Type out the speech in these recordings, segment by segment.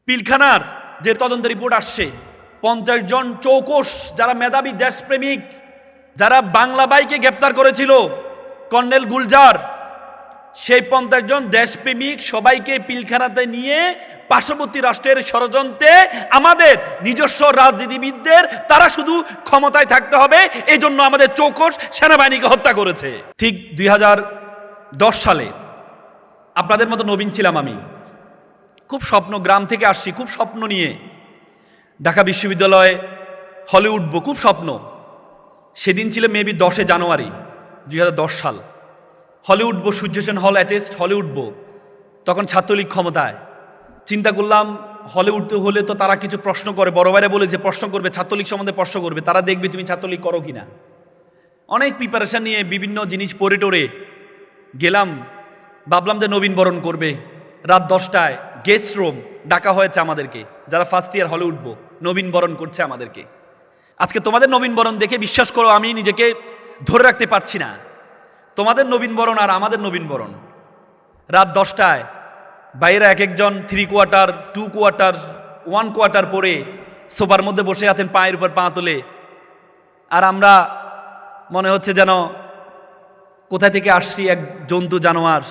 পিলখানার যে তদন্ত রিপোর্ট আসছে, 50 জন চৌকস যারা মেধাবী দেশপ্রেমিক, যারা বাংলা বাইকে গ্রেপ্তার করেছিল কর্নেল গুলজার, সেই 50 জন দেশপ্রেমিক সবাইকে পিলখানাতে নিয়ে পার্শ্ববর্তী রাষ্ট্রের ষড়যন্ত্রে আমাদের নিজস্ব রাজনীতিবিদদের তারা শুধু ক্ষমতায় থাকতে হবে এই জন্য আমাদের চৌকস সেনাবাহিনীকে হত্যা করেছে। ঠিক 2010 সালে আপনাদের মতো নবীন ছিলাম আমি, খুব স্বপ্ন, গ্রাম থেকে আসছি, খুব স্বপ্ন নিয়ে ঢাকা বিশ্ববিদ্যালয়ে হলে উঠবো, খুব স্বপ্ন। সেদিন ছিল মেবি 10 জানুয়ারি 2010 সাল। হলে উঠবো, সূর্য সেন হল অ্যাটেস্ট, হলে উঠবো। তখন ছাত্রলীগ ক্ষমতায়। চিন্তা করলাম হলে উঠতে হলে তো তারা কিছু প্রশ্ন করে, বড় ভাইরা বলে যে প্রশ্ন করবে, ছাত্রলীগ সম্বন্ধে প্রশ্ন করবে, তারা দেখবে তুমি ছাত্রলীগ করো কিনা। অনেক প্রিপারেশন নিয়ে বিভিন্ন জিনিস পড়ে টোরে গেলাম, ভাবলাম যে নবীন বরণ করবে। রাত 10টায় গেস্ট রুম ডাকা হয়েছে আমাদেরকে, যারা ফার্স্ট ইয়ার হলে উঠবো, নবীন বরণ করছে আমাদেরকে। আজকে তোমাদের নবীন বরণ দেখে বিশ্বাস করো আমি নিজেকে ধরে রাখতে পারছি না। তোমাদের নবীন বরণ আর আমাদের নবীন বরণ। রাত 10টায় বাইরে এক একজন 3 কোয়ার্টার, 2 কোয়ার্টার, 1 কোয়ার্টার পরে সোফার মধ্যে বসে আছেন পায়ের উপর পা তুলে, আর আমরা মনে হচ্ছে যেন কোথা থেকে আসছি, এক জন্তু জানোয়ার।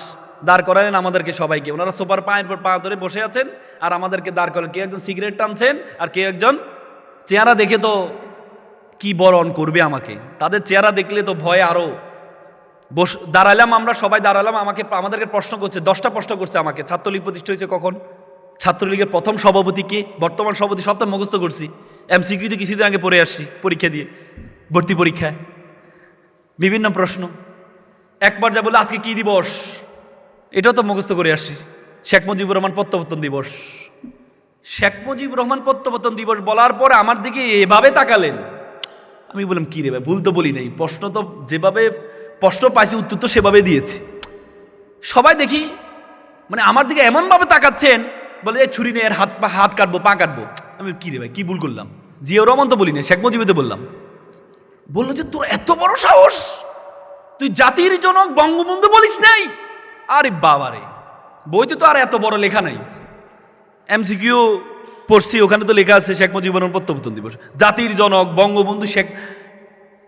দাঁড় করালেন আমাদেরকে সবাইকে, ওনারা সোফার পায়ের উপর পা ধরে বসে আছেন আর আমাদেরকে দাঁড় করেন। কেউ একজন সিগারেট টানছেন আর কেউ একজন, চেহারা দেখে তো কি বরণ করবে আমাকে, তাদের চেহারা দেখলে তো ভয়ে আরো দাঁড়ালাম, আমরা সবাই দাঁড়ালাম। আমাদেরকে প্রশ্ন করছে, 10টা প্রশ্ন করছে আমাকে। ছাত্রলীগ প্রতিষ্ঠা হয়েছে কখন, ছাত্রলীগের প্রথম সভাপতি কে, বর্তমান সভাপতি, সব তো মুখস্থ করছি। এমসিকিউতে কিছুদিন আগে পড়ে আসছি পরীক্ষা দিয়ে, ভর্তি পরীক্ষায় বিভিন্ন প্রশ্ন। একবার যা বলে আজকে কি দিবস, এটাও তো মুখস্থ করে আসছি। শেখ মুজিবুর রহমান প্রত্যাবর্তন দিবস। শেখ মুজিবুর রহমান প্রত্যাবর্তন দিবস বলার পরে আমার দিকে এভাবে তাকালেন। আমি বললাম কি রে ভাই, ভুল তো বলি নাই, প্রশ্ন তো যেভাবে প্রশ্ন পাইছি উত্তর তো সেভাবে দিয়েছি। সবাই দেখি মানে আমার দিকে এমনভাবে তাকাচ্ছেন, বলে এই ছুরি নিয়ে এর হাত কাটবো, পা কাটবো। আমি কি রে ভাই, কি ভুল করলাম? জিয়াউর রহমান তো বলি না, শেখ মুজিবুর বললাম। বললো যে তোর এত বড় সাহস, তুই জাতির জনক বঙ্গবন্ধু বলিস নাই? আরে বাবা রে, বইতে তো আর এত বড় লেখা নাই। এমসিকিউ পড়ছি, ওখানে তো লেখা আছে শেখ মুজিবুর রহমান প্রত্যাবর্তন দিবস, জাতির জনক বঙ্গবন্ধু শেখ।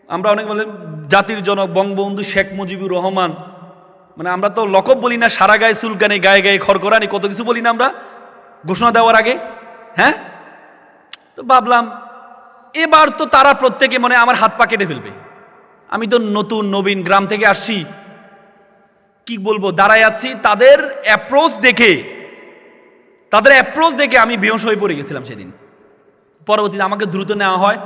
আমরা অনেক বলেন জাতির জনক বঙ্গবন্ধু শেখ মুজিবুর রহমান, মানে আমরা তো লকব বলি না, সারা গায়ে চুলকানি, গায়ে গায়ে খড়খড়ানি, কত কিছু বলি না আমরা ঘোষণা দেওয়ার আগে। হ্যাঁ, তো ভাবলাম এবার তো তারা প্রত্যেকে মনে আমার হাত পা কেটে ফেলবে। আমি তো নতুন নবীন, গ্রাম থেকে আসছি, কি বলবো, দাঁড়ায় আছি। তাদের অ্যাপ্রোচ দেখে আমি বেহুঁশ হয়ে পড়ে গেছিলাম সেদিন। পরবর্তীতে আমাকে দ্রুত নেওয়া হয়।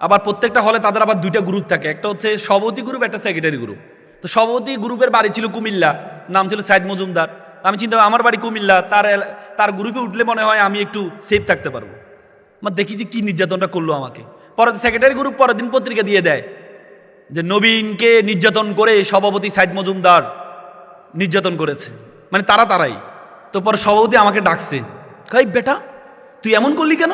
আবার প্রত্যেকটা হলে তাদের আবার 2টা গ্রুপ থাকে, একটা হচ্ছে সভাপতি গ্রুপ, একটা সেক্রেটারি গ্রুপ। তো সভাপতি গ্রুপের বাড়ি ছিল কুমিল্লা, নাম ছিল সাইদ মজুমদার। আমি চিন্তা করি আমার বাড়ি কুমিল্লা, তার গ্রুপে উঠলে মনে হয় আমি একটু সেফ থাকতে পারবো। আমার দেখি যে কি নির্যাতনটা করলো আমাকে। পরে সেক্রেটারি গ্রুপ পরের দিন পত্রিকা দিয়ে দেয় যে নবীনকে নির্যাতন করে সভাপতি সাইদ মজুমদার নির্যাতন করেছে, মানে তারাই। তো পরে সভাপতি আমাকে ডাকছে, কই বেটা তুই এমন করলি কেন?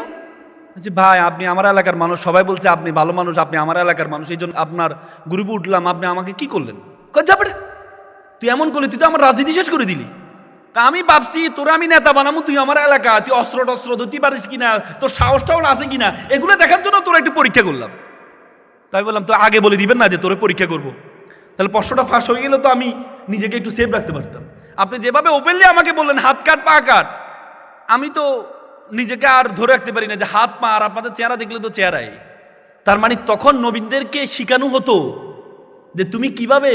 বলছি ভাই আপনি আমার এলাকার মানুষ, সবাই বলছে আপনি ভালো মানুষ, আপনি আমার এলাকার মানুষ, এই জন্য আপনার গ্রুপে উঠলাম, আপনি আমাকে কি করলেন? কই যা বেটা, তুই এমন করলি, তুই তো আমার রাজনীতি শেষ করে দিলি। তা আমি ভাবছি তোরা আমি নেতা বানাবো, তুই আমার এলাকা, তুই অস্ত্র টস্ত্র ধরতে পারিস কিনা, তোর সাহসটাও আছে কিনা, এগুলো দেখার জন্য তোরা একটু পরীক্ষা করলাম। তাই বললাম তো আগে বলে দিবেন না যে তোরে পরীক্ষা করবো, তাহলে প্রশ্নটা ফাঁস হয়ে গেলে তো আমি নিজেকে একটু সেফ রাখতে পারতাম। আপনি যেভাবে ওপেনলি আমাকে বললেন হাত কাট পা কাট, আমি তো নিজেকে আর ধরে রাখতে পারি না যে হাত পা, আর আপনাদের চেহারা দেখলে তো চেহারাই। তার মানে তখন নবীনদেরকে শিখানো হতো যে তুমি কিভাবে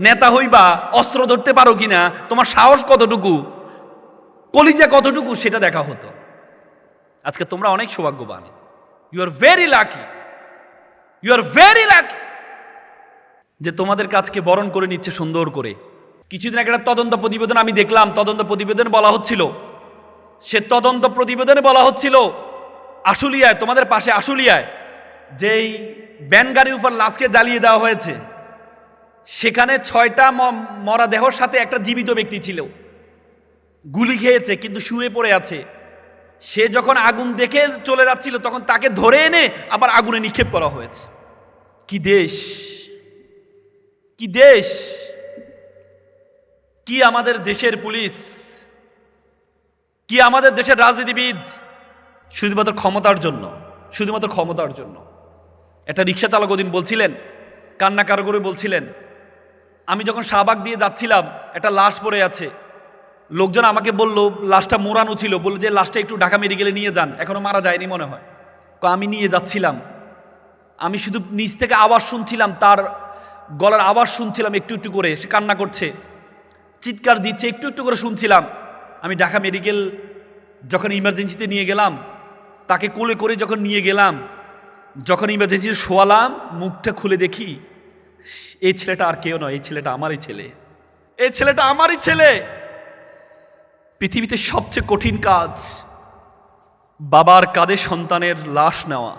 নেতা হইবা, অস্ত্র ধরতে পারো কিনা, তোমার সাহস কতটুকু, কলিজা কতটুকু, সেটা দেখা হতো। আজকে তোমরা অনেক সৌভাগ্যবান, ইউ আর ভেরি লাকি, যে তোমাদের কাজকে বরণ করে নিচ্ছে সুন্দর করে। কিছুদিন আগে একটা তদন্ত প্রতিবেদন আমি দেখলাম, তদন্ত প্রতিবেদনে বলা হচ্ছিল, আশুলিয়ায়, তোমাদের পাশে আশুলিয়ায় যেই ব্যান গাড়ির উপর লাশকে জ্বালিয়ে দেওয়া হয়েছে, সেখানে 6টা মরা দেহর সাথে একটা জীবিত ব্যক্তি ছিল, গুলি খেয়েছে কিন্তু শুয়ে পড়ে আছে। সে যখন আগুন দেখে চলে যাচ্ছিল তখন তাকে ধরে এনে আবার আগুনে নিক্ষেপ করা হয়েছে। কি দেশ, কি আমাদের দেশের পুলিশ! কি আমাদের দেশের রাজনীতিবিদ শুধুমাত্র ক্ষমতার জন্য, শুধুমাত্র ক্ষমতার জন্য। একটা রিক্সা চালক ওদিন বলছিলেন, কান্না কারো করে বলছিলেন, আমি যখন শাহবাগ দিয়ে যাচ্ছিলাম একটা লাশ পড়ে আছে, লোকজন আমাকে বলল লাশটা মোড়ানো ছিল, বলল যে লাশটা একটু ঢাকা মেডিকেলে নিয়ে যান, এখনো মারা যায়নি মনে হয়। আমি নিয়ে যাচ্ছিলাম, আমি শুধু নিচ থেকে আওয়াজ শুনছিলাম, তার গলার আওয়াজ শুনছিলাম একটু একটু করে, সে কান্না করছে, চিৎকার দিচ্ছে, একটু একটু করে শুনছিলাম। আমি ঢাকা মেডিকেল যখন ইমার্জেন্সিতে নিয়ে গেলাম, তাকে কোলে করে যখন নিয়ে গেলাম, যখন ইমার্জেন্সিতে শোয়ালাম, মুখটা খুলে দেখি এই ছেলেটা আর কেউ নয়, এই ছেলেটা আমারই ছেলে, এই ছেলেটা আমারই ছেলে। পৃথিবীতে সবচেয়ে কঠিন কাজ বাবার কাঁধে সন্তানের লাশ নেওয়া।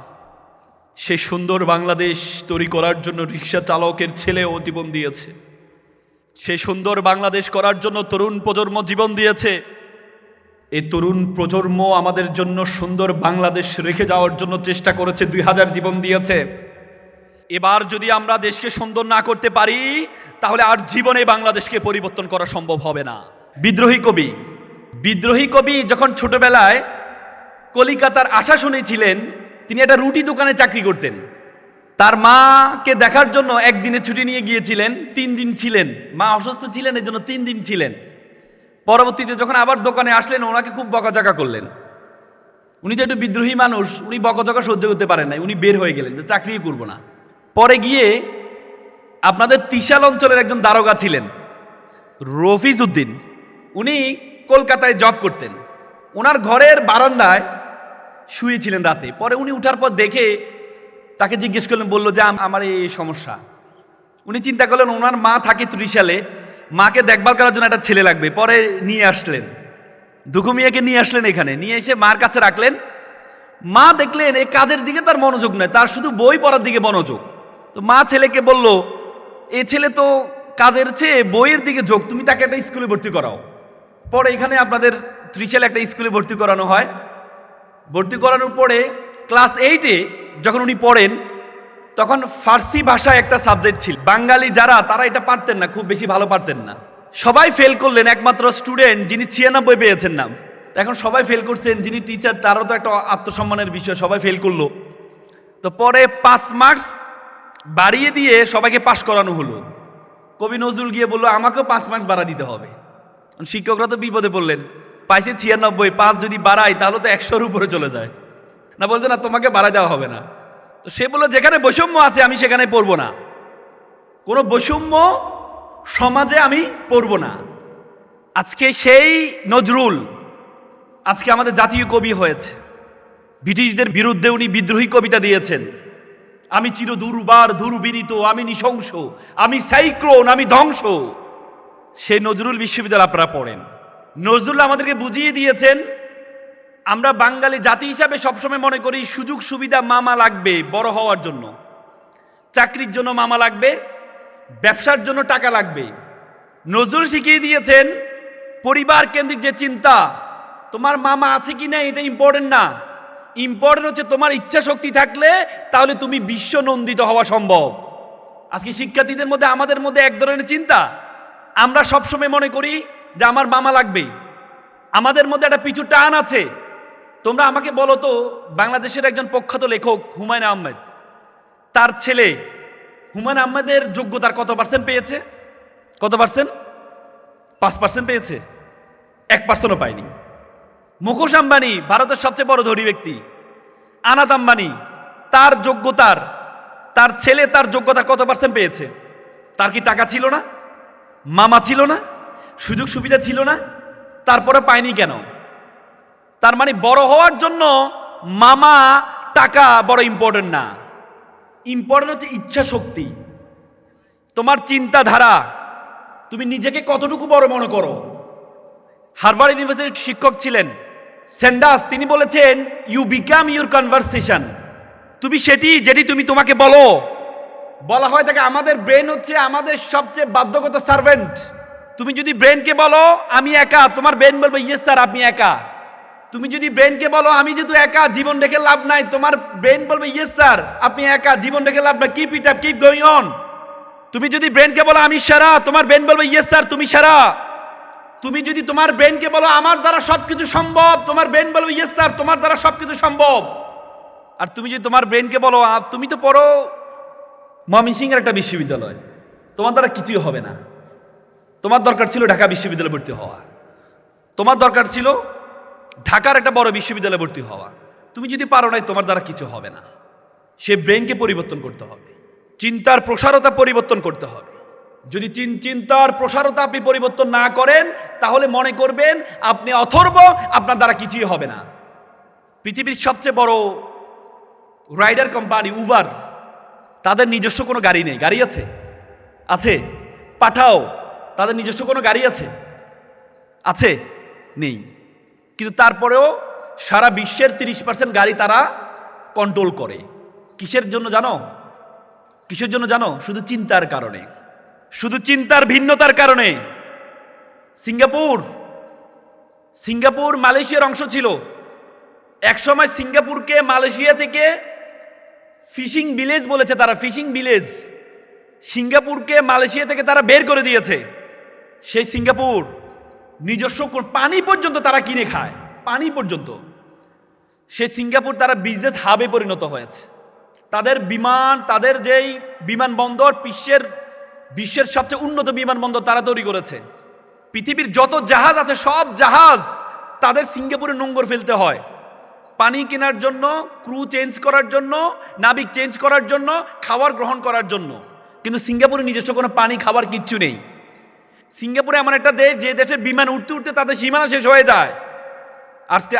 সেই সুন্দর বাংলাদেশ তৈরি করার জন্য রিক্সা চালকের ছেলেও জীবন দিয়েছে, সেই সুন্দর বাংলাদেশ করার জন্য তরুণ প্রজন্ম জীবন দিয়েছে। এই তরুণ প্রজন্ম আমাদের জন্য সুন্দর বাংলাদেশ রেখে যাওয়ার জন্য চেষ্টা করেছে, 2000 জীবন দিয়েছে। এবার যদি আমরা দেশকে সুন্দর না করতে পারি, তাহলে আর জীবনে বাংলাদেশকে পরিবর্তন করা সম্ভব হবে না। বিদ্রোহী কবি যখন ছোটবেলায় কলিকাতার আশা শুনেছিলেন, তিনি একটা রুটি দোকানে চাকরি করতেন। তার মাকে দেখার জন্য একদিনে ছুটি নিয়ে গিয়েছিলেন, 3 দিন ছিলেন। মা অসুস্থ ছিলেন, এই জন্য 3 দিন ছিলেন। পরবর্তীতে যখন আবার দোকানে আসলেন, ওনাকে খুব বকাঝকা করলেন। উনি তো একটু বিদ্রোহী মানুষ, উনি বকাঝকা সহ্য করতে পারেন নাই, উনি বের হয়ে গেলেন, চাকরিই করবো না। পরে গিয়ে আপনাদের ত্রিশাল অঞ্চলের একজন দারোগা ছিলেন, রফিজ উদ্দিন, উনি কলকাতায় জব করতেন। ওনার ঘরের বারান্দায় শুয়েছিলেন রাতে। পরে উনি উঠার পর দেখে তাকে জিজ্ঞেস করলেন, বলল যে আমার এই সমস্যা। উনি চিন্তা করলেন ওনার মা থাকে ত্রিশালে, মাকে দেখভাল করার জন্য একটা ছেলে লাগবে। পরে নিয়ে আসলেন, দুঃখু মিয়াকে নিয়ে আসলেন এখানে, নিয়ে এসে মার কাছে রাখলেন। মা দেখলেন এই কাজের দিকে তার মনোযোগ নয়, তার শুধু বই পড়ার দিকে মনোযোগ। তো মা ছেলেকে বলল, এই ছেলে তো কাজের চেয়ে বইয়ের দিকে যোগ, তুমি তাকে একটা স্কুলে ভর্তি করাও। পরে এখানে আপনাদের ত্রিশালে একটা স্কুলে ভর্তি করানো হয়। ভর্তি করানোর পরে ক্লাস 8-এ যখন উনি পড়েন, তখন ফার্সি ভাষায় একটা সাবজেক্ট ছিল। বাঙালি যারা, তারা এটা পারতেন না, খুব বেশি ভালো পারতেন না। সবাই ফেল করলেন, একমাত্র স্টুডেন্ট যিনি 96 পেয়েছেন নাম। এখন সবাই ফেল করছেন, যিনি টিচার তারও তো একটা আত্মসম্মানের বিষয়, সবাই ফেল করলো। তো পরে 5 মার্কস বাড়িয়ে দিয়ে সবাইকে পাশ করানো হলো। কবি নজরুল গিয়ে বললো আমাকেও 5 মার্কস বাড়া দিতে হবে। শিক্ষকরা তো বিপদে পড়লেন, পাইছে 96, 5 যদি বাড়াই তাহলে তো 100-এর উপরে চলে যায় না। বলছে না, তোমাকে বাড়াই দেওয়া হবে না। তো সে বললো যেখানে বৈষম্য আছে আমি সেখানে পড়বো না, কোনো বৈষম্য সমাজে আমি পড়বো না। আজকে সেই নজরুল আজকে আমাদের জাতীয় কবি হয়েছে। ব্রিটিশদের বিরুদ্ধে উনি বিদ্রোহী কবিতা দিয়েছেন, আমি চির দুর্বার দুর্বিনীত, আমি নৃশংস, আমি সাইক্লোন, আমি ধ্বংস। সেই নজরুল বিশ্ববিদ্যালয় আপনারা পড়েন। নজরুল আমাদেরকে বুঝিয়ে দিয়েছেন, আমরা বাঙালি জাতি হিসাবে সবসময় মনে করি সুযোগ সুবিধা মামা লাগবে বড় হওয়ার জন্য, চাকরির জন্য মামা লাগবে, ব্যবসার জন্য টাকা লাগবে। নজরুল শিখিয়ে দিয়েছেন পরিবার কেন্দ্রিক যে চিন্তা, তোমার মামা আছে কি না এটা ইম্পর্টেন্ট না, ইম্পর্টেন্ট হচ্ছে তোমার ইচ্ছা শক্তি থাকলে তাহলে তুমি বিশ্ব নন্দিত হওয়া সম্ভব। আজকে শিক্ষার্থীদের মধ্যে, আমাদের মধ্যে এক ধরনের চিন্তা, আমরা সবসময় মনে করি যে আমার মামা লাগবে। আমাদের মধ্যে একটা পিছু টান আছে। তোমরা আমাকে বলো তো, বাংলাদেশের একজন প্রখ্যাত লেখক হুমায়ুন আহমেদ, তার ছেলে হুমায়ুন আহমেদের যোগ্যতার কত % পেয়েছে? কত %? 5% পেয়েছে, 1%ও পায়নি। মুকেশ আম্বানি, ভারতের সবচেয়ে বড় ধনী ব্যক্তি, আনাত আম্বানি, তার যোগ্যতার, তার ছেলে তার যোগ্যতার কত % পেয়েছে? তার কি টাকা ছিল না? মামা ছিল না? সুযোগ সুবিধা ছিল না? তারপরে পায়নি কেন? তার মানে বড় হওয়ার জন্য মামা টাকা বড় ইম্পর্টেন্ট না, ইম্পর্টেন্ট হচ্ছে ইচ্ছা শক্তি, তোমার চিন্তাধারা, তুমি নিজেকে কতটুকু বড় মনে করো। হার্ভার্ড ইউনিভার্সিটির শিক্ষক ছিলেন স্যান্ডার্স, তিনি বলেছেন ইউ বিকাম ইউর কনভারসেশন। তুমি যেটি তুমি তোমাকে বলো। বলা হয় থাকে আমাদের ব্রেন হচ্ছে আমাদের সবচেয়ে বাধ্যগত সার্ভেন্ট। তুমি যদি ব্রেনকে বলো আমি একা, তোমার ব্রেন বলবে ইয়েস স্যার আপনি একা। তুমি যদি ব্রেনকে বলো আমি যেহেতু একা, জীবন রেখে লাভ নাই, তোমার ব্রেন বলবে ইয়েস স্যার আপনি একা, জীবন রেখে লাভ নাই, keep it up, keep going on. তুমি যদি ব্রেনকে বলো আমি সেরা, তোমার ব্রেন বলবে ইয়েস স্যার তুমি সেরা। তুমি যদি তোমার ব্রেনকে বলো আমার দ্বারা সবকিছু সম্ভব, তোমার ব্রেন বলবে ইয়েস স্যার তোমার দ্বারা সবকিছু সম্ভব। আর তুমি যদি তোমার ব্রেনকে বলো তুমি তো পড়ো ময়মনসিংহের একটা বিশ্ববিদ্যালয়, তোমার দ্বারা কিছুই হবে না, তোমার দরকার ছিল ঢাকা বিশ্ববিদ্যালয়ে ভর্তি হওয়া, তোমার দরকার ছিল ঢাকার একটা বড় বিশ্ববিদ্যালয়ে ভর্তি হওয়া, তুমি যদি পারো নাই তোমার দ্বারা কিছু হবে না। সে ব্রেনকে পরিবর্তন করতে হবে, চিন্তার প্রসারতা পরিবর্তন করতে হবে। যদি চিন্তার প্রসারতা আপনি পরিবর্তন না করেন তাহলে মনে করবেন আপনি অথর্ব, আপনার দ্বারা কিছুই হবে না। পৃথিবীর সবচেয়ে বড় রাইডার কোম্পানি উবার, তাদের নিজস্ব কোনো গাড়ি নেই। গাড়ি আছে? আছে। পাঠাও, তাদের নিজস্ব কোনো গাড়ি আছে? আছে? নেই। কিন্তু তারপরেও সারা বিশ্বের 30% গাড়ি তারা কন্ট্রোল করে। কিসের জন্য জানো? কিসের জন্য জানো? শুধু চিন্তার কারণে, শুধু চিন্তার ভিন্নতার কারণে। সিঙ্গাপুর মালয়েশিয়ার অংশ ছিল। একসময় সিঙ্গাপুরকে মালয়েশিয়া থেকে ফিশিং ভিলেজ বলেছে তারা, ফিশিং ভিলেজ। সিঙ্গাপুরকে মালয়েশিয়া থেকে তারা বের করে দিয়েছে। সেই সিঙ্গাপুর নিজস্ব পানি পর্যন্ত তারা কিনে খায়, পানি পর্যন্ত। সেই সিঙ্গাপুর তারা বিজনেস হাবে পরিণত হয়েছে। তাদের বিমান, তাদের যেই বিমানবন্দর বিশ্বের সবচেয়ে উন্নত বিমানবন্দর তারা তৈরি করেছে। পৃথিবীর যত জাহাজ আছে সব জাহাজ তাদের সিঙ্গাপুরে নোঙর ফেলতে হয় পানি কেনার জন্য, ক্রু চেঞ্জ করার জন্য, নাবিক চেঞ্জ করার জন্য, খাবার গ্রহণ করার জন্য। কিন্তু সিঙ্গাপুরে নিজস্ব কোনো পানি খাবার কিচ্ছু নেই। সিঙ্গাপুরে এমন একটা দেশ যে দেশের বিমান উঠতে উঠতে তাদের সীমানা শেষ হয়ে যায়।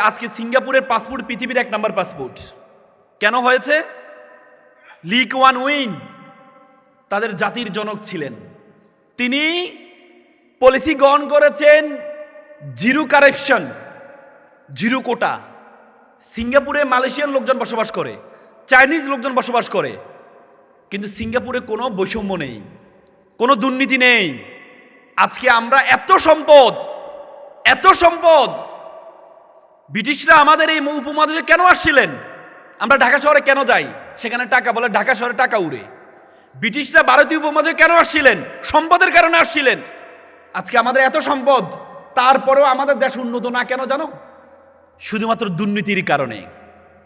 আজকে সিঙ্গাপুরের পাসপোর্ট পৃথিবীর 1 নম্বর পাসপোর্ট। কেন হয়েছে? লি কুয়ান ইউ তাদের জাতির জনক ছিলেন। তিনি পলিসি গ্রহণ করেছেন জিরো কারাপশন, জিরো কোটা। সিঙ্গাপুরে মালয়েশিয়ার লোকজন বসবাস করে, চাইনিজ লোকজন বসবাস করে, কিন্তু সিঙ্গাপুরে কোনো বৈষম্য নেই, কোনো দুর্নীতি নেই। আজকে আমরা এত সম্পদ, ব্রিটিশরা আমাদের এই উপমহাদেশে কেন আসছিলেন? আমরা ঢাকা শহরে কেন যাই? সেখানে টাকা বলে ঢাকা শহরে টাকা উড়ে। ব্রিটিশরা ভারতীয় উপমহাদেশে কেন আসছিলেন? সম্পদের কারণে আসছিলেন। আজকে আমাদের এত সম্পদ, তারপরেও আমাদের দেশ উন্নত না কেন জানো? শুধুমাত্র দুর্নীতির কারণে,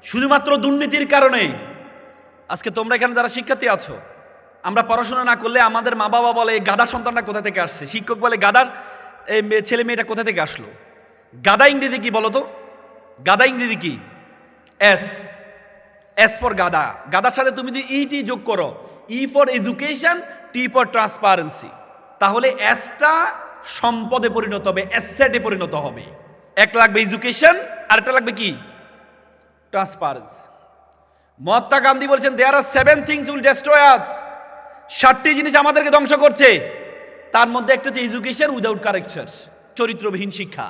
শুধুমাত্র দুর্নীতির কারণে। আজকে তোমরা এখানে যারা শিক্ষার্থী আছো, আমরা পড়াশোনা না করলে আমাদের মা বাবা বলে গাদা সন্তানটা কোথা থেকে আসছে, শিক্ষক বলে গাদার ছেলে মেয়েটা কোথা থেকে আসলো। গাদা ইংরেজি কি বলো তো? গাদা ইংরেজি কি? এস ফর গাদা। গাদার সাথে তুমি যদি ইটি যোগ করো, E for education, T for transparency, তাহলে এসটা সম্পদে পরিণত হবে, অ্যাসেটে পরিণত হবে। এক লাগবে এডুকেশন, আর একটা লাগবে কি? ট্রান্সপারেন্সি। মহাত্মা গান্ধী বলছেন দেয়ার আর 7 things উইল ডেস্ট্রয় আস। 7টি জিনিস আমাদেরকে ধ্বংস করছে। তার মধ্যে একটা হচ্ছে এডুকেশন উইদাউট কারেকচার, চরিত্রবিহীন শিক্ষা।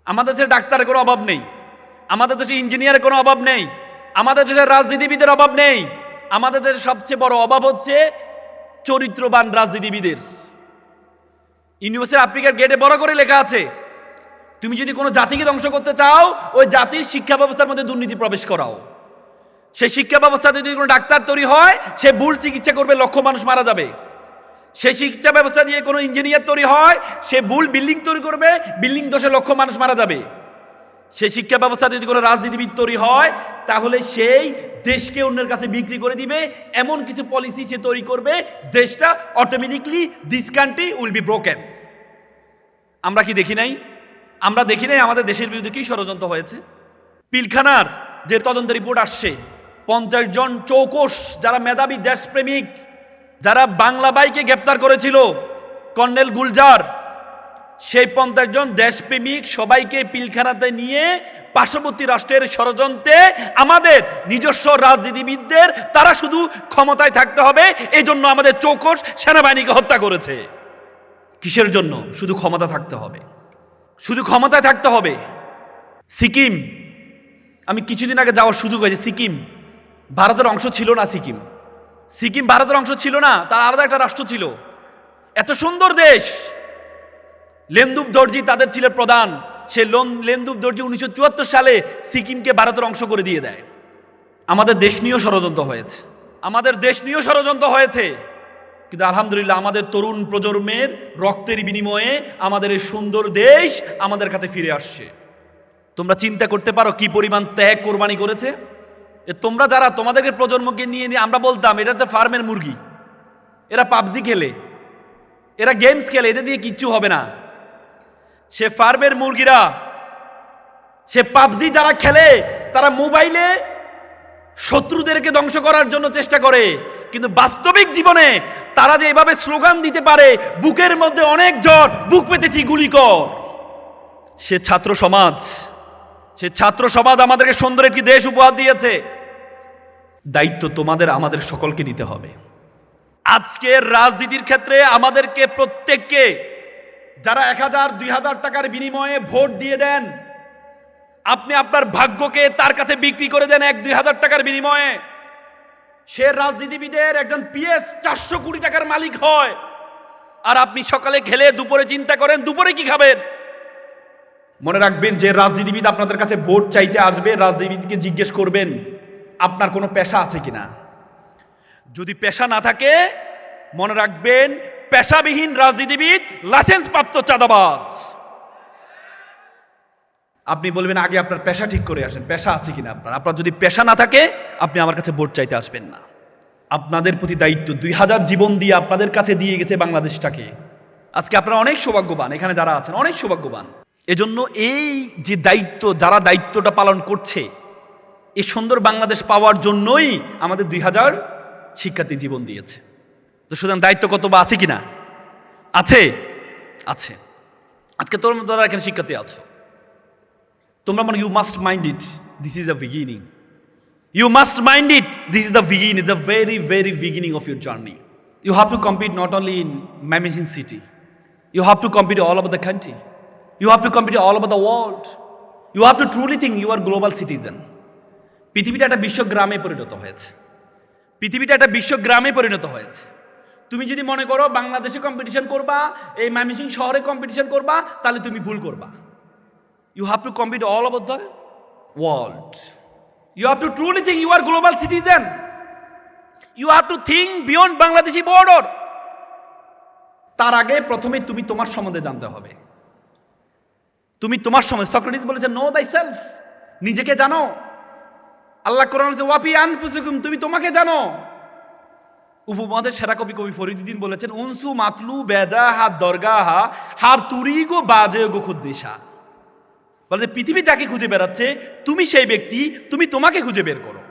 আমাদের দেশে ডাক্তারের কোনো অভাব নেই, আমাদের দেশে ইঞ্জিনিয়ারের কোনো অভাব নেই, আমাদের দেশে রাজনীতিবিদের অভাব নেই। আমাদের দেশে সবচেয়ে বড় অভাব হচ্ছে চরিত্রবান রাজনীতিবিদের। ইউনিভার্সিটি আফ্রিকার গেটে বড় করে লেখা আছে, তুমি যদি কোনো জাতিকে ধ্বংস করতে চাও, ওই জাতির শিক্ষা ব্যবস্থার মধ্যে দুর্নীতি প্রবেশ করাও। সেই শিক্ষা ব্যবস্থাতে যদি কোনো ডাক্তার তৈরি হয়, সে ভুল চিকিৎসা করবে, লক্ষ মানুষ মারা যাবে। সেই শিক্ষা ব্যবস্থা দিয়ে কোনো ইঞ্জিনিয়ার তৈরি হয়, সে ভুল বিল্ডিং তৈরি করবে, বিল্ডিং দোষে লক্ষ মানুষ মারা যাবে। সেই শিক্ষা ব্যবস্থা যদি কোনো রাজনীতিবিদ তৈরি হয়, তাহলে সেই দেশকে অন্যের কাছে বিক্রি করে দিবে, এমন কিছু পলিসি সে তৈরি করবে, দেশটা automatically this country will be broken. আমরা কি দেখি নাই? আমরা দেখি নাই আমাদের দেশের বিরুদ্ধে কি ষড়যন্ত্র হয়েছে? পিলখানার যে তদন্ত রিপোর্ট আসছে, 50 জন চৌকস যারা মেধাবী দেশপ্রেমিক, যারা বাংলা বাইকে গ্রেপ্তার করেছিল কর্নেল গুলজার, সেই 50 জন দেশপ্রেমিক সবাইকে পিলখানাতে নিয়ে পার্শ্ববর্তী রাষ্ট্রের ষড়যন্ত্রে আমাদের নিজস্ব রাজনীতিবিদদের, তারা শুধু ক্ষমতায় থাকতে হবে এই জন্য আমাদের চৌকস সেনাবাহিনীকে হত্যা করেছে। কিসের জন্য? শুধু ক্ষমতা থাকতে হবে, শুধু ক্ষমতায় থাকতে হবে। সিকিম, আমি কিছুদিন আগে যাওয়ার সুযোগ হয়েছে। সিকিম ভারতের অংশ ছিল না। সিকিম ভারতের অংশ ছিল না, তার আলাদা একটা রাষ্ট্র ছিল। এত সুন্দর দেশ। লেন্দুব দর্জি তাদের ছিল প্রধান। সে লেন্দুব দর্জি 1974 সালে সিকিমকে ভারতের অংশ করে দিয়ে দেয়। আমাদের দেশ নিয়েও ষড়যন্ত্র হয়েছে, আমাদের দেশ নিয়েও ষড়যন্ত্র হয়েছে। কিন্তু আলহামদুলিল্লাহ আমাদের তরুণ প্রজন্মের রক্তের বিনিময়ে আমাদের এই সুন্দর দেশ আমাদের কাছে ফিরে আসছে। তোমরা চিন্তা করতে পারো কি পরিমাণ ত্যাগ কোরবানি করেছে। তোমরা যারা তোমাদেরকে প্রজন্মকে নিয়ে আমরা বলতাম এটা হচ্ছে ফার্মের মুরগি, এরা পাবজি খেলে, এরা গেমস খেলে, এদের দিয়ে কিচ্ছু হবে না। সে ফার্মের মুরগিরা, সে পাবজি যারা খেলে তারা মোবাইলে শত্রুদেরকে ধ্বংস করার জন্য চেষ্টা করে, কিন্তু বাস্তবিক জীবনে তারা যে এভাবে স্লোগান দিতে পারে বুকের মধ্যে অনেক জ্বর, বুক পেতেছি গুলি কর। সে ছাত্র সমাজ আমাদেরকে সুন্দর একটি দেশ উপহার দিয়েছে। দায়িত্ব তোমাদের আমাদের সকলকে নিতে হবে। আজকের রাজনীতির ক্ষেত্রে আমাদেরকে প্রত্যেককে, যারা 1000 2000 টাকার বিনিময়ে ভোট দিয়ে দেন, আপনি আপনার ভাগ্যকে তার কাছে বিক্রি করে দেন 1-2 হাজার টাকার বিনিময়ে। সে রাজনীতিবিদের একজন পিএস 400 কোটি টাকার মালিক হয়, আর আপনি সকালে খেলে দুপুরে চিন্তা করেন দুপুরে কি খাবেন। মনে রাখবেন যে রাজনীতিবিদ আপনাদের কাছে ভোট চাইতে আসবে, রাজনীতিবিদকে জিজ্ঞেস করবেন আপনার কোনো পেশা আছে কিনা। যদি পেশা না থাকে মনে রাখবেন পেশাবিহীন রাজনীতিবিদ লাইসেন্স প্রাপ্ত চাঁদাবাজ। আপনি বলবেন আগে আপনার পেশা ঠিক করে আসেন, পেশা আছে কিনা আপনার যদি পেশা না থাকে আপনি আমার কাছে ভোট চাইতে আসবেন না। আপনাদের প্রতি দায়িত্ব, 2000 জীবন দিয়ে আপনাদের কাছে দিয়ে গেছে বাংলাদেশটাকে। আজকে আপনারা অনেক সৌভাগ্যবান, এখানে যারা আছেন অনেক সৌভাগ্যবান। এজন্য এই যে দায়িত্ব, যারা দায়িত্বটা পালন করছে, এই সুন্দর বাংলাদেশ পাওয়ার জন্যই আমাদের 2000 শিক্ষার্থী জীবন দিয়েছে। তো সুতরাং দায়িত্ব কত বা আছে কিনা? আছে। আজকে তোমরা এখানে শিক্ষার্থী আছো, তোমরা মানে you must mind it, this is the beginning. You must mind it, this is the beginning, it's a very very beginning of your journey. You have to compete not only in Mymensingh city, you have to compete all over the country, you have to compete all over the world, you have to truly think you are global citizen. পৃথিবীটা একটা বিশ্বগ্রামে পরিণত হয়েছে। তুমি যদি মনে করো বাংলাদেশে competition করবা, এই ময়মনসিংহ শহরে কম্পিটিশন করবা, তাহলে তুমি ভুল করবা। You have to compete all over the world. You have to truly think you are global citizen. You have to think beyond Bangladeshi border. তার আগে প্রথমে তুমি তোমার সম্বন্ধে জানতে হবে। তুমি তোমার সম্বন্ধে, সক্রেটিস বলেছে নো দাই সেলফ, নিজেকে জানো। আল্লাহ কোরআন বলেছে ওয়াফি আনফুসিকুম, তুমি তোমাকে জানো। উপমহাদেশের সেরা কবি ফরিদুদ্দিন বলেছেন উনসু মাতলু বেজা হাত দরগাহা হার তুরিগো বাজে গো খুদ্দিশা। বলে পৃথিবী যাকে খুঁজে বেড়াচ্ছে তুমি সেই ব্যক্তি, তুমি তোমাকে খুঁজে বের করো।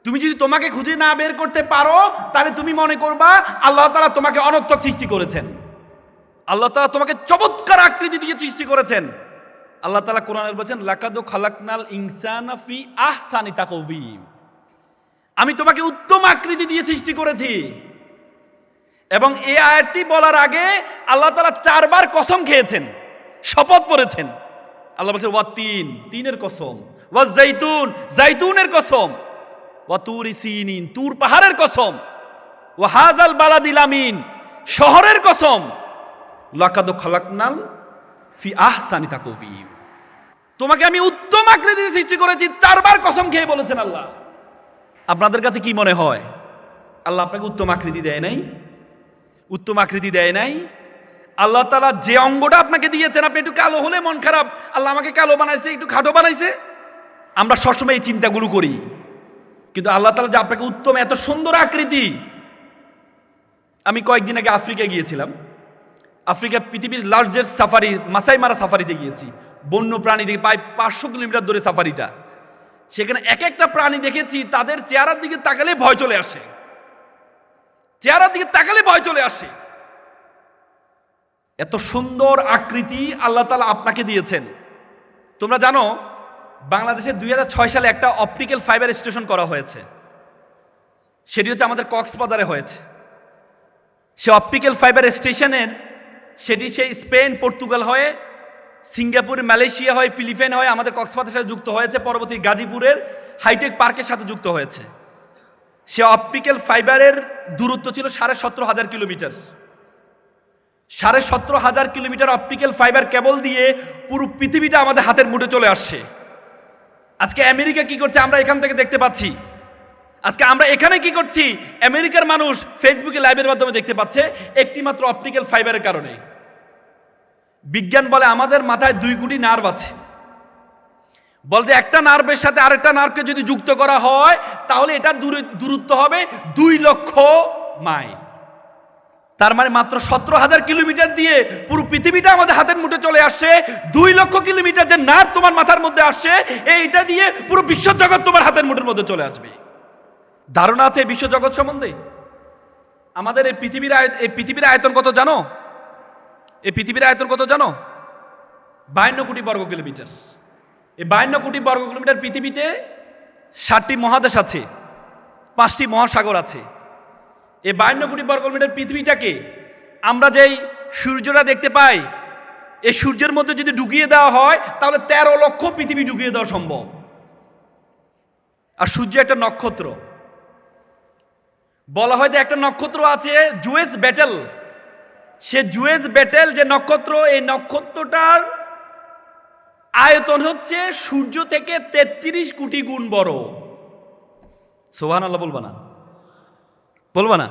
তুমি যদি তোমাকে খুঁজে না বের করতে পারো তাহলে তুমি মনে করবা আল্লাহ তাআলা তোমাকে অনর্থক সৃষ্টি করেছেন, আল্লাহ তাআলা তোমাকে চমৎকার আকৃতি দিয়ে সৃষ্টি করেছেন। আল্লাহ তাআলা কোরআনে বলেছেন লাকাদ খালাকনাল ইনসানা ফি আহসানি তাকওয়িম, আমি তোমাকে উত্তম আকৃতি দিয়ে সৃষ্টি করেছি। এবং এই আয়াতটি বলার আগে আল্লাহ তাআলা 4 বার কসম খেয়েছেন, শপথ পড়েছেন। আল্লাহ বলছে ওয়াতিন, তিনের কসম, ওয়াজ জাইতুন, জাইতুনের কসম, ওয়া তুরি সিনিন, তুর পাহাড়ের কসম, ওয়া হাযাল বালাদিল আমিন, শহরের কসম, লাকাদ খালাকনাল ফি আহসানি তাকওয়িম, তোমাকে আমি উত্তম আকৃতিতে সৃষ্টি করেছি। 4 বার কসম খেয়ে বলেছেন আল্লাহ। আপনাদের কাছে কি মনে হয় আল্লাহ আপনাকে উত্তম আকৃতি দেয় নাই? আল্লাহ তাআলা যে অঙ্গটা আপনাকে দিয়েছেন, আপনি একটু কালো হলে মন খারাপ, আল্লাহ আমাকে কালো বানাইছে, একটু খাটো বানাইছে। আমরা সবসময় এই চিন্তাগুলো করি, কিন্তু আল্লাহ তাআলা যে আপনাকে উত্তম এত সুন্দর আকৃতি। আমি কয়েকদিন আগে আফ্রিকায় গিয়েছিলাম। আফ্রিকা পৃথিবীর লার্জেস্ট সাফারি, মাসাই মারা সাফারিতে গিয়েছি। বন্য প্রাণী দেখে প্রায় 500 কিলোমিটার দূরে সাফারিটা। সেখানে এক একটা প্রাণী দেখেছি তাদের চেহারার দিকে তাকালে ভয় চলে আসে, এত সুন্দর আকৃতি আল্লাহ তাআলা আপনাকে দিয়েছেন। তোমরা জানো বাংলাদেশে 2006 সালে একটা অপটিক্যাল ফাইবার স্টেশন করা হয়েছে, সেটি হচ্ছে আমাদের কক্সবাজারে হয়েছে। সে অপটিক্যাল ফাইবার স্টেশনের সেটি সেই স্পেন, পর্তুগাল হয়ে সিঙ্গাপুর, মালয়েশিয়া হয়ে, ফিলিপাইন হয়ে আমাদের কক্সবাজারের সাথে যুক্ত হয়েছে, পরবর্তী গাজীপুরের হাইটেক পার্কের সাথে যুক্ত হয়েছে। সে অপটিক্যাল ফাইবারের দূরত্ব ছিল 17,500 kilometre. 17,500 kilometre optical fibre cable দিয়ে পুরো পৃথিবীটা আমাদের হাতের মুঠে চলে আসছে। আজকে আমেরিকা কি করছে আমরা এখান থেকে দেখতে পাচ্ছি। আজকে আমরা এখানে কি করছি? আমেরিকার মানুষ ফেসবুকে লাইভের মাধ্যমে দেখতে পাচ্ছে একটি মাত্র অপটিক্যাল ফাইবারের কারণে। বিজ্ঞান বলে আমাদের মাথায় 2 কোটি নার্ভ আছে, বল যে একটা নার্ভের সাথে আরেকটা নার্ভকে যদি যুক্ত করা হয় তাহলে এটা দূরত্ব হবে 2 লক্ষ মাইল। তার মানে মাত্র 17,000 কিলোমিটার দিয়ে পুরো পৃথিবীটা আমাদের হাতের মুঠে চলে আসছে। 2 লক্ষ কিলোমিটার যে নার্ভ তোমার মাথার মধ্যে আসছে, এইটা দিয়ে পুরো বিশ্বজগৎ তোমার হাতের মুঠের মধ্যে চলে আসবে। ধারণা আছে এই বিশ্বজগৎ সম্বন্ধে? আমাদের এই পৃথিবীর আয়তন কত জানো? এই পৃথিবীর আয়তন কত জানো? 52 কোটি বর্গ কিলোমিটার। এই 52 কোটি বর্গ কিলোমিটার পৃথিবীতে 7টি মহাদেশ আছে, 5টি মহাসাগর আছে। এই 52 কোটি বর্গ কিলোমিটার পৃথিবীটাকে আমরা যেই সূর্যটা দেখতে পাই, এই সূর্যের মধ্যে যদি ঢুকিয়ে দেওয়া হয় তাহলে 13 লক্ষ পৃথিবী ঢুকিয়ে দেওয়া সম্ভব। আর সূর্য একটা নক্ষত্র। বলা হয় যে একটা নক্ষত্র আছে জুয়েস ব্যাটেল। সে জুয়েস ব্যাটেল যে নক্ষত্র, এই নক্ষত্রটার আয়তন হচ্ছে সূর্য থেকে 33 কোটি গুণ বড়। সুবহানাল্লাহ বলবা না? বলবা না?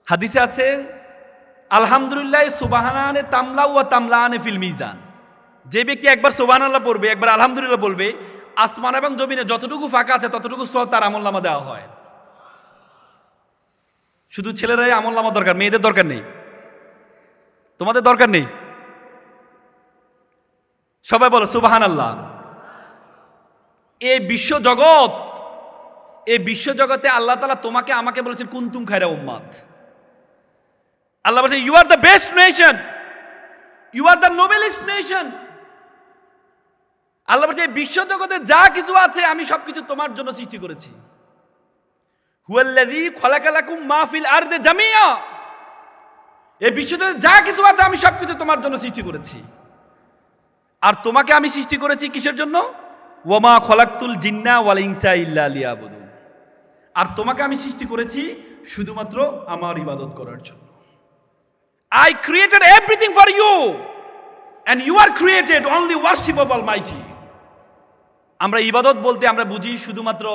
হাদিসে আছে আলহামদুলিল্লাহ সুবহানানে তামলা ওয়া তামলানে ফিল মিজান। যে ব্যক্তি একবার সুবহানাল্লাহ পড়বে, একবার আলহামদুলিল্লাহ বলবে, আসমান এবং জমিনে যতটুকু ফাঁকা আছে ততটুকু সওয়াব তার আমলনামা দেওয়া হয়। শুধু ছেলেরাই আমলনামা দরকার, মেয়েদের দরকার নেই। তোমাদের দরকার নেই? সবাই বলো সুবহানাল্লাহ। এই বিশ্বজগতে আল্লাহ তাআলা তোমাকে আমাকে বলেছেন কুনতুম খায়রা উম্মাত। আল্লাহ বলেছেন you are the best nation, you are the noblest nation. আল্লাহ বলেছে এই বিশ্বজগতে যা কিছু আছে আমি সবকিছু তোমার জন্য সৃষ্টি করেছি। হুয়াল্লাযী খালাকা লাকুম মা ফিল আরদি জামিয়া। এই বিশ্বজগতে যা কিছু আছে আমি সবকিছু তোমার জন্য সৃষ্টি করেছি। আর তোমাকে আমি সৃষ্টি করেছি কিসের জন্য? ওয়ামা খলাকতুল জিন্না ওয়াল ইনসা ইল্লা লিয়াবুদুন। আর তোমাকে আমি সৃষ্টি করেছি শুধুমাত্র আমার ইবাদত করার জন্য। I created everything for you and you are created only worship of Almighty. আমরা ইবাদত বলতে আমরা বুঝি শুধুমাত্র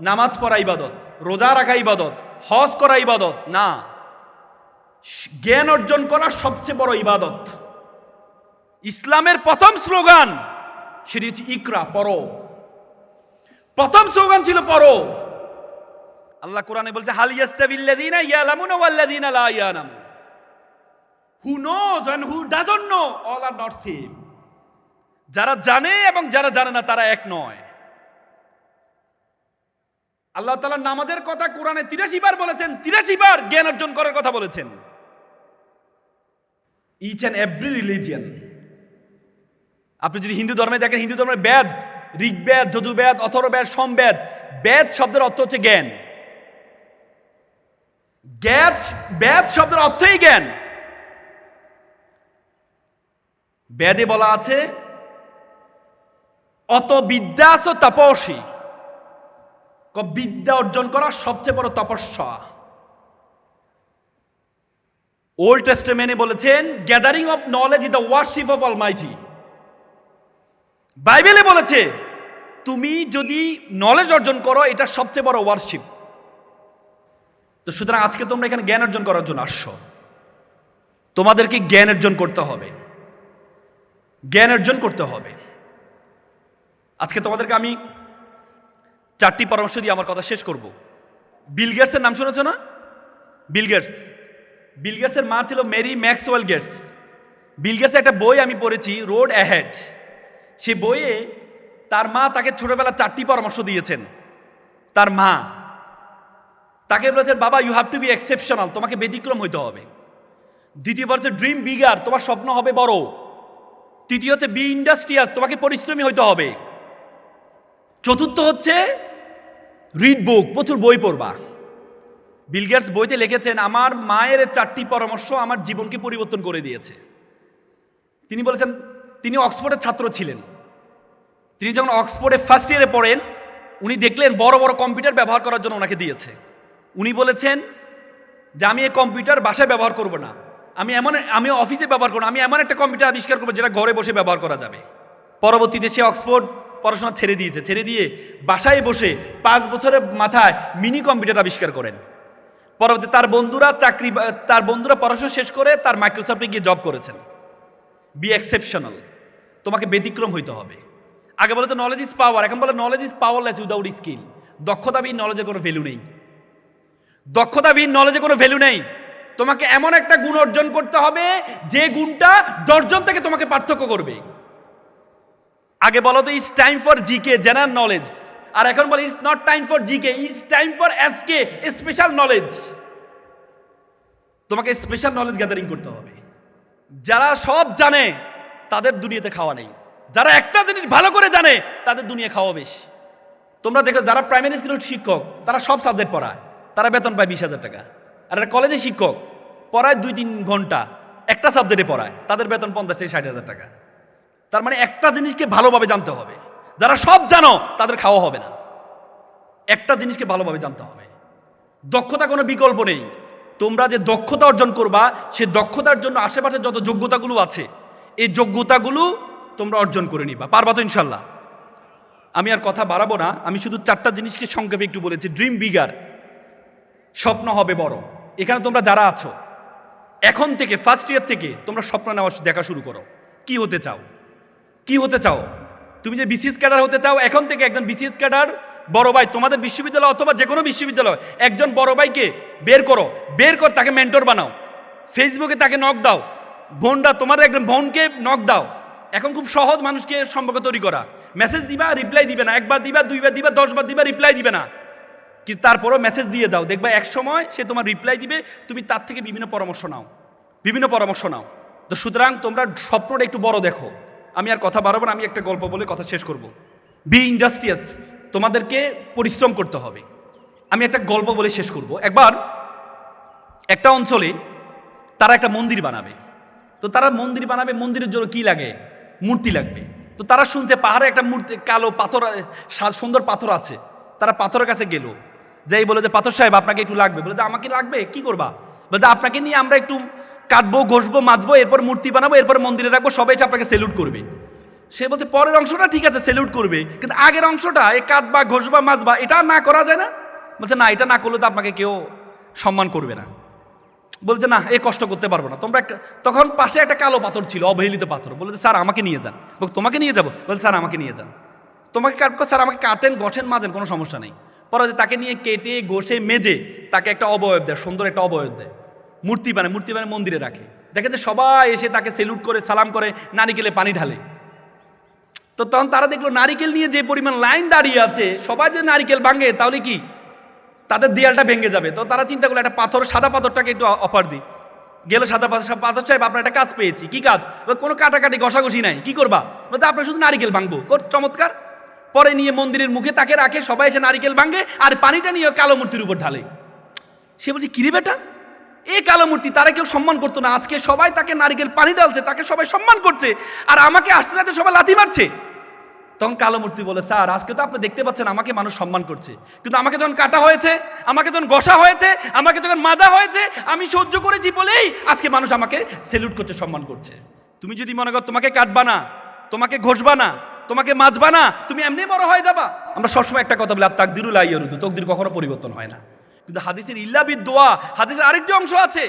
নামাজ পড়া ইবাদত, রোজা রাখা ইবাদত, হজ করা ইবাদত না। জ্ঞান অর্জন করা সবচেয়ে বড় ইবাদত। ইসলামের প্রথম স্লোগান সেটি হচ্ছে ইকরা, পড়ো। প্রথম স্লোগান ছিল পড়ো। আল্লাহ কোরআনে বলছে হাল ইয়াস্তাবিল্লাযীনা ইয়ালামুনা ওয়াল্লাযীনা লা ইয়ালামুন। Who knows and who doesn't know, all are not same. যারা জানে এবং যারা জানে না তারা এক নয়। আল্লাহ তাআলা নামাজের কথা কোরআনে 83 বার বলেছেন, 83 বার জ্ঞান অর্জন করার কথা বলেছেন। Each and every religion, আপনি যদি হিন্দু ধর্মে দেখেন, হিন্দু ধর্মের বেদ, ঋগ্বেদ, যজুর্বেদ, অথর্ববেদ, সমবেদ, বেদ শব্দের অর্থ হচ্ছে জ্ঞান। বেদ শব্দের অর্থই জ্ঞান। বেদে বলা আছে অত বিদ্যাস তপস্বী, বিদ্যা অর্জন করা সবচেয়ে বড় তপস্যা। ওল্ড টেস্টামেন্টে বলেছেন gathering of knowledge is the worship of Almighty. বাইবেলে বলেছে তুমি যদি নলেজ অর্জন করো এটা সবচেয়ে বড় ওয়ার্শিপ। তো সুতরাং আজকে তোমরা এখানে জ্ঞান অর্জন করার জন্য আসছো। তোমাদেরকে জ্ঞান অর্জন করতে হবে, জ্ঞান অর্জন করতে হবে। আজকে তোমাদেরকে আমি 4টি পরামর্শ দিয়ে আমার কথা শেষ করব। বিল গেটসের নাম শুনেছো না? বিল গেটসের মা ছিল মেরি ম্যাক্সওয়েল গেটস। বিল গেটসের একটা বই আমি পড়েছি, রোড অ্যাহেড। সে বইয়ে তার মা তাকে ছোটবেলা 4টি পরামর্শ দিয়েছেন। তার মা তাকে বলেছেন বাবা you have to be exceptional, তোমাকে ব্যতিক্রম হইতে হবে। দ্বিতীয় হচ্ছে ড্রিম বিগার, তোমার স্বপ্ন হবে বড়। তৃতীয় হচ্ছে বি ইন্ডাস্ট্রিয়াস, তোমাকে পরিশ্রমী হইতে হবে। চতুর্থ হচ্ছে রিড বুক, প্রচুর বই পড়বা। বিল গেটস বইতে লিখেছেন আমার মায়ের 4টি পরামর্শ আমার জীবনকে পরিবর্তন করে দিয়েছে। তিনি বলেছেন তিনি অক্সফোর্ডের ছাত্র ছিলেন। তিনি যখন অক্সফোর্ডে ফার্স্ট ইয়ারে পড়েন উনি দেখলেন বড় বড় কম্পিউটার ব্যবহার করার জন্য ওনাকে দিয়েছে। উনি বলেছেন যে আমি এই কম্পিউটার বাসায় ব্যবহার করব না, আমি অফিসে ব্যবহার করব, আমি এমন একটা কম্পিউটার আবিষ্কার করবো যেটা ঘরে বসে ব্যবহার করা যাবে। পরবর্তীতে সে অক্সফোর্ড পড়াশোনা ছেড়ে দিয়েছে, ছেড়ে দিয়ে বাসায় বসে 5 বছরের মাথায় মিনি কম্পিউটার আবিষ্কার করেন। পরবর্তী তার বন্ধুরা পড়াশোনা শেষ করে তার মাইক্রোসফটে গিয়ে জব করেছেন। বি এক্সেপশনাল, তোমাকে ব্যতিক্রম হইতে হবে। আগে বলে তো নলেজ ইজ পাওয়ার, এখন বলে knowledge is powerless without skill. দক্ষতাবিহীন নলেজের কোনো ভ্যালু নেই, দক্ষতাবিহীন নলেজে কোনো ভ্যালু নেই। তোমাকে এমন একটা গুণ অর্জন করতে হবে যে গুণটা 10 জন থেকে তোমাকে পার্থক্য করবে। আগে বলো তো it's time for GK, general knowledge, আর এখন বলে it's not time for GK, it's time for SK, special knowledge. তোমাকে স্পেশাল নলেজ গ্যাদারিং করতে হবে। যারা সব জানে তাদের দুনিয়াতে খাওয়া নেই, যারা একটা জিনিস ভালো করে জানে তাদের দুনিয়া খাওয়া বেশি। তোমরা দেখো যারা প্রাইমারি স্কুলের শিক্ষক তারা সব সাবজেক্ট পড়ায়, তারা বেতন পায় 20,000 টাকা। আর একটা কলেজে শিক্ষক পড়ায় 2-3 ঘন্টা একটা সাবজেক্টে পড়ায়, তাদের বেতন 50,000-60,000 টাকা। তার মানে একটা জিনিসকে ভালোভাবে জানতে হবে। যারা সব জানো তাদের খাওয়া হবে না, একটা জিনিসকে ভালোভাবে জানতে হবে। দক্ষতা কোনো বিকল্প নেই। তোমরা যে দক্ষতা অর্জন করবা সে দক্ষতার জন্য আশেপাশে যত যোগ্যতাগুলো আছে এই যোগ্যতাগুলো তোমরা অর্জন করে নিবা। পারবা তো ইনশাল্লাহ? আমি আর কথা বাড়াবো না, আমি শুধু 4টা জিনিসকে সংক্ষেপে একটু বলেছি। ড্রিম বিগার, স্বপ্ন হবে বড়। এখানে তোমরা যারা আছো এখন থেকে ফার্স্ট ইয়ার থেকে তোমরা স্বপ্ন নেওয়া দেখা শুরু করো। কি হতে চাও? কি হতে চাও? তুমি যে বিসিএস ক্যাডার হতে চাও, এখন থেকে একজন বিসিএস ক্যাডার বড় ভাই তোমাদের বিশ্ববিদ্যালয় অথবা যে কোনো বিশ্ববিদ্যালয় একজন বড় ভাইকে বের করো, বের কর তাকে মেন্টর বানাও, ফেসবুকে তাকে নক দাও। বোনরা তোমাদের একজন বোনকে নক দাও। এখন খুব সহজ মানুষকে সম্পর্ক তৈরি করা। মেসেজ দিবা, রিপ্লাই দিবে না, একবার দিবা, 2বার দিবা, 10 বার দিবা, রিপ্লাই দিবে না, কিন্তু তারপরও মেসেজ দিয়ে যাও, দেখবা এক সময় সে তোমার রিপ্লাই দিবে, তুমি তার থেকে বিভিন্ন পরামর্শ নাও। তো সুতরাং তোমরা স্বপ্নটা একটু বড় দেখো। আমি আর কথা বাড়াবো না, আমি একটা গল্প বলে কথা শেষ করব। বি ইন্ডাস্ট্রিয়াস, তোমাদেরকে পরিশ্রম করতে হবে। আমি একটা গল্প বলে শেষ করব। একবার একটা অঞ্চলে তারা একটা মন্দির বানাবে। তো তারা মন্দির বানাবে, মন্দিরের জন্য কি লাগে? মূর্তি লাগবে। তো তারা শুনছে পাহাড়ে একটা মূর্তি, কালো পাথর, সুন্দর পাথর আছে। তারা পাথরের কাছে গেল, যাই বলে যে পাথর সাহেব আপনাকে একটু লাগবে। বলে যে আমাকে লাগবে, কি করবা? বলে যে আপনাকে নিয়ে আমরা একটু কাটবো, ঘষবো, মাজবো, এরপর মূর্তি বানাবো, এরপর মন্দিরে রাখবো, সবাই এসে আপনাকে সেলুট করবে। সে বলছে পরের অংশটা ঠিক আছে, সেলুট করবে, কিন্তু আগের অংশটা এই কাটবা, ঘষবা, মাজবা, এটা না করা যায় না? বলছে না, এটা না করলে তো আপনাকে কেউ সম্মান করবে না। বলছে না, এই কষ্ট করতে পারবো না। তোমরা তখন পাশে একটা কালো পাথর ছিল, অবহেলিত পাথর। বলে স্যার আমাকে নিয়ে যান। তোমাকে নিয়ে যাবো? বলছে স্যার আমাকে নিয়ে যান। তোমাকে কাটবো স্যার, আমাকে কাটেন, ঘষেন, মাজেন, কোনো সমস্যা নেই। পরে তাকে নিয়ে কেটে ঘষে মেজে তাকে একটা অবয়ব দেয়, সুন্দর একটা অবয়ব দেয়, মূর্তি বানায় মন্দিরে রাখে। দেখে যে সবাই এসে তাকে সেলুট করে, সালাম করে, নারিকেলে পানি ঢালে। তো তখন তারা দেখলো নারিকেল নিয়ে যে পরিমাণ লাইন দাঁড়িয়ে আছে, সবাই যে নারিকেল ভাঙে তাহলে কি তাদের দেয়ালটা ভেঙে যাবে। তো তারা চিন্তা করলো একটা পাথর, সাদা পাথরটাকে একটু অফার দিই। গেল সাদা পাথর সাহেব আপনার একটা কাজ পেয়েছি। কি কাজ? কোনো কাটাকাটি ঘষাঘষি নাই, কি করবা? বলছে আপনার শুধু নারিকেল ভাঙবো। চমৎকার। পরে নিয়ে মন্দিরের মুখে তাকে রাখে, সবাই এসে নারিকেল ভাঙে আর পানিটা নিয়ে কালো মূর্তির উপর ঢালে। সে বলছে কিরে বেটা, এই কালো মূর্তি তারা কেউ সম্মান করতো না, আজকে সবাই তাকে নারিকেল পানি ঢালছে, তাকে সবাই সম্মান করছে, আর আমাকে আসতে যাতে সবাই লাথি মারছে। তখন কালো মূর্তি বলে স্যার আজকে তো আপনি দেখতে পাচ্ছেন আমাকে মানুষ সম্মান করছে, কিন্তু আমাকে যখন কাটা হয়েছে, আমাকে যখন ঘষা হয়েছে, আমাকে যখন মাজা হয়েছে, আমি সহ্য করেছি বলেই আজকে মানুষ আমাকে সেলুট করছে, সম্মান করছে। তুমি যদি মনে করো তোমাকে কাটবা না, তোমাকে ঘষবা না, তোমাকে মাজবা না, তুমি এমনি বড় হয়ে যাবা। আমরা সবসময় একটা কথা বলি, আর তাকদিরুল আইয়ারুদু, তকদির কখনো পরিবর্তন হয় না। কিন্তু হাদিসের ইল্লা বিদোয়া, হাদিসের আরেকটি অংশ আছে,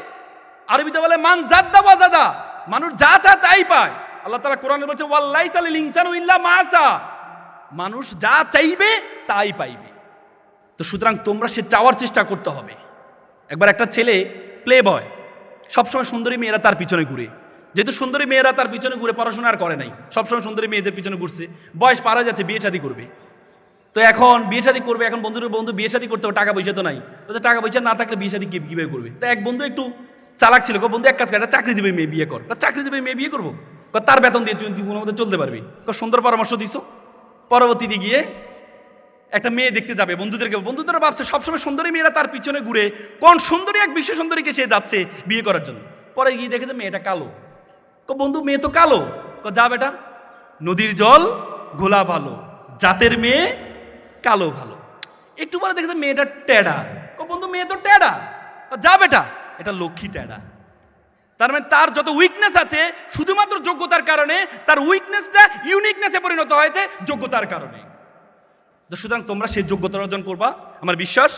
আরবিতে বলে মান জাদ্দা ওয়াজাদা, মানুষ যা চায় তাই পায়। আল্লাহ তাআলা কোরআনে বলছে ওয়াল্লাইসা লিল ইনসানু ইল্লা মা সা, মানুষ যা চাইবে তাই পাইবে। তো সুতরাং তোমরা সে চাওয়ার চেষ্টা করতে হবে। একবার একটা ছেলে প্লে বয়, সবসময় সুন্দরী মেয়েরা তার পিছনে ঘুরে, যেহেতু সুন্দরী মেয়েরা তার পিছনে ঘুরে পড়াশোনা আর করে নাই, সবসময় সুন্দরী মেয়েদের পিছনে ঘুরছে, বয়স পার হয়ে যাচ্ছে, বিয়ে শাদী করবে। তো এখন বিয়ে শাদী করবে, এখন বন্ধু বিয়ে শাদী করতে হবে, টাকা পয়সা তো নাই। তো টাকা পয়সা না থাকলে বিয়ে শাদী কীভাবে করবে? তো এক বন্ধু একটু চালাক ছিল, বন্ধু এক কাজ করে, একটা চাকরিজীবী মেয়ে বিয়ে কর। চাকরিজীবী মেয়ে বিয়ে করবো, তার বেতন দিয়ে তুই কোনো মধ্যে চলতে পারবি। সুন্দর পরামর্শ দিছো। পরবর্তীতে গিয়ে একটা মেয়ে দেখতে যাবে, বন্ধুদেরও ভাবছে সবসময় সুন্দরী মেয়েরা তার পিছনে ঘুরে, কোন সুন্দরী এক বিশ্ব সুন্দরীকে সে যাচ্ছে বিয়ে করার জন্য। পরে গিয়ে দেখেছে মেয়েটা কালো। বন্ধু মেয়ে তো কালো। যা বেটা, নদীর জল ঘোলা ভালো, জাতের মেয়ে কালো ভালো। একটু পরে দেখেছে মেয়েটা টেডা। বন্ধু মেয়ে তো টেডা। যা বেটা, এটা লক্ষ্মী টেডা। তার মানে তার যত উইকনেস আছে শুধুমাত্র যোগ্যতার কারণে, তার উইকনেসটা ইউনিকনেসে পরিণত হয়েছে যোগ্যতার কারণে। তো সুতরাং তোমরা সেই যোগ্যতা অর্জন করবা, আমার বিশ্বাস।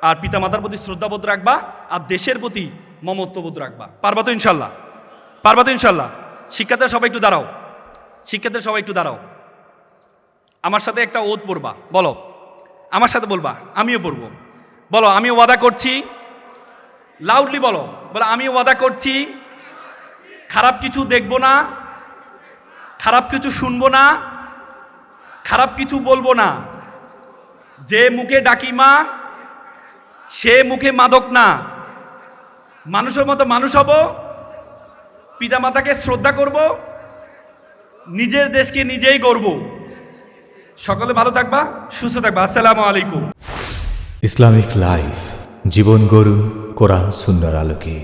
আর পিতামাতার প্রতি শ্রদ্ধাবোধ রাখবা, আর দেশের প্রতি মমত্ববোধ রাখবা। পারবা তো ইনশাল্লাহ? পারবা তো ইনশাল্লাহ? শিক্ষার্থীরা সবাই একটু দাঁড়াও, শিক্ষার্থীরা সবাই একটু দাঁড়াও। আমার সাথে একটা ওত পড়বা, বলো। আমার সাথে বলবা, আমিও পড়বো। বলো, আমি ওয়াদা করছি, লাউডলি বলো, বলো আমি ওয়াদা করছি খারাপ কিছু দেখবো না, খারাপ কিছু শুনবো না, খারাপ কিছু বলবো না। যে মুখে ডাকি মা, সে মুখে মাদক না। মানুষের মতো মানুষ হব, পিতামাতাকে শ্রদ্ধা করব, নিজের দেশকে নিজেই গড়ব। সকলে ভালো থাকবা, সুস্থ থাকবা। আসসালামু আলাইকুম। ইসলামিক লাইফ, জীবন গড়ুন কোরআন সুন্নাহর আলোকে।